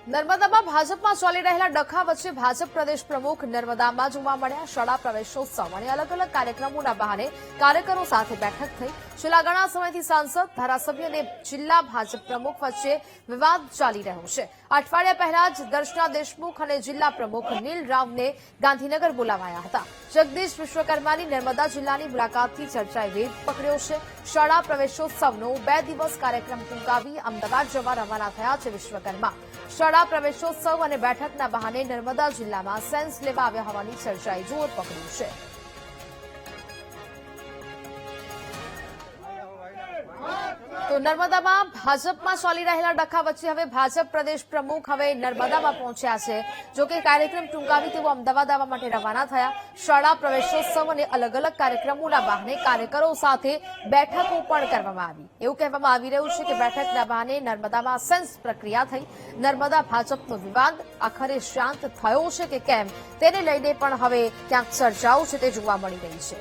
નર્મદામાં ભાજપમાં ચાલી રહેલા ડખા વચ્ચે ભાજપ પ્રદેશ પ્રમુખ નર્મદામાં જોવા મળ્યા। શાળા પ્રવેશોત્સવ અને અલગ અલગ કાર્યક્રમોના બહાને કાર્યકરો સાથે બેઠક થઈ। છેલ્લા ઘણા સમયથી સાંસદ, ધારાસભ્ય અને જિલ્લા ભાજપ પ્રમુખ વચ્ચે વિવાદ ચાલી રહ્યો છે। અઠવાડિયા પહેલા જ દર્શના દેશમુખ અને જિલ્લા પ્રમુખ નીલ રાવને ગાંધીનગર બોલાવાયા હતા। જગદીશ વિશ્વકર્માની નર્મદા જિલ્લાની મુલાકાતથી ચર્ચાએ વેગ પકડ્યો છે। શાળા પ્રવેશોત્સવનો 2 દિવસ કાર્યક્રમ ટૂંકાવી અમદાવાદ જવા રવાના થયા છે વિશ્વકર્મા। શાળા પ્રવેશોત્સવ અને બેઠકના બહાને નર્મદા જિલ્લામાં સેન્સ લેવા આવ્યા હોવાની ચર્ચાએ જોર પકડ્યું છે। તો નર્મદામાં ભાજપમાં ચાલી રહેલા ડખા વચ્ચે હવે ભાજપ પ્રદેશ પ્રમુખ હવે નર્મદામાં પહોંચ્યા છે। જોકે કાર્યક્રમ ટૂંકાવી તેઓ અમદાવાદ આવવા માટે રવાના થયા। શાળા પ્રવેશોત્સવ અને અલગ અલગ કાર્યક્રમોના બહાને કાર્યકરો સાથે બેઠકો પણ કરવામાં આવી। એવું કહેવામાં આવી રહ્યું છે કે બેઠકના બહાને નર્મદામાં સેન્સ પ્રક્રિયા થઈ। નર્મદા ભાજપનો વિવાદ આખરે શાંત થયો છે કે કેમ તેને લઈને પણ હવે ક્યાંક ચર્ચાઓ છે તે જોવા મળી રહી છે।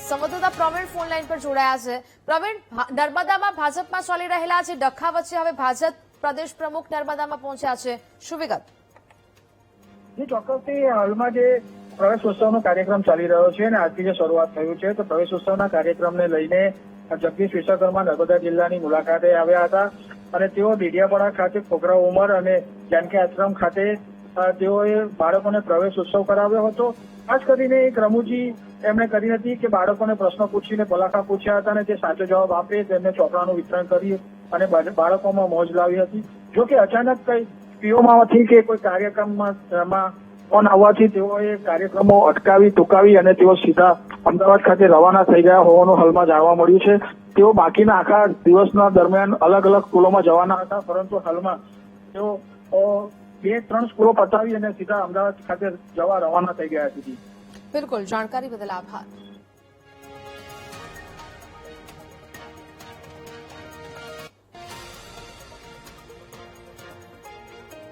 સંવાદદાતા પ્રવીણ ફોન લાઈન પર જોડાયા છે। પ્રવીણ, નર્મદામાં ભાજપમાં ચાલી રહેલા છે ડખા વચ્ચે હવે ભાજપ પ્રદેશ પ્રમુખ નર્મદામાં પહોંચ્યા છે, શું વિગત? ચોક્કસથી હાલમાં જે પ્રવેશોત્સવનો કાર્યક્રમ ચાલી રહ્યો છે અને આજથી જે શરૂઆત થયું છે તો પ્રવેશોત્સવના કાર્યક્રમને લઈને જગદીશ વિશ્વકર્મા નર્મદા જિલ્લાની મુલાકાતે આવ્યા હતા અને તેઓ ડેડિયાપાડા ખાતે ખોખરા ઉમર અને જાનકી આશ્રમ ખાતે તેઓએ બાળકોને પ્રવેશોત્સવ કરાવ્યો હતો। ખાસ કરીને એક રમૂજી એમણે કરી હતી કે બાળકોને પ્રશ્નો પૂછીને પલાખા પૂછ્યા હતા અને તે સાચો જવાબ આપે તેમને ચોપડાનું વિતરણ કરી અને બાળકોમાં મોજ લાવી હતી। જો કે અચાનક કઈ પીઓમાંથી કે કોઈ કાર્યક્રમમાં ફોન આવવાથી તેઓએ કાર્યક્રમો અટકાવી ટૂંકાવી અને તેઓ સીધા અમદાવાદ ખાતે રવાના થઈ ગયા હોવાનું હાલમાં જાણવા મળ્યું છે। તેઓ બાકીના આખા દિવસના દરમિયાન અલગ અલગ સ્કૂલોમાં જવાના હતા, પરંતુ હાલમાં તેઓ 2-3 સ્કૂલો પતાવી અને સીધા અમદાવાદ ખાતે જવા રવાના થઈ ગયા હતી। બિલકુલ, જાણકારી બદલ આભાર।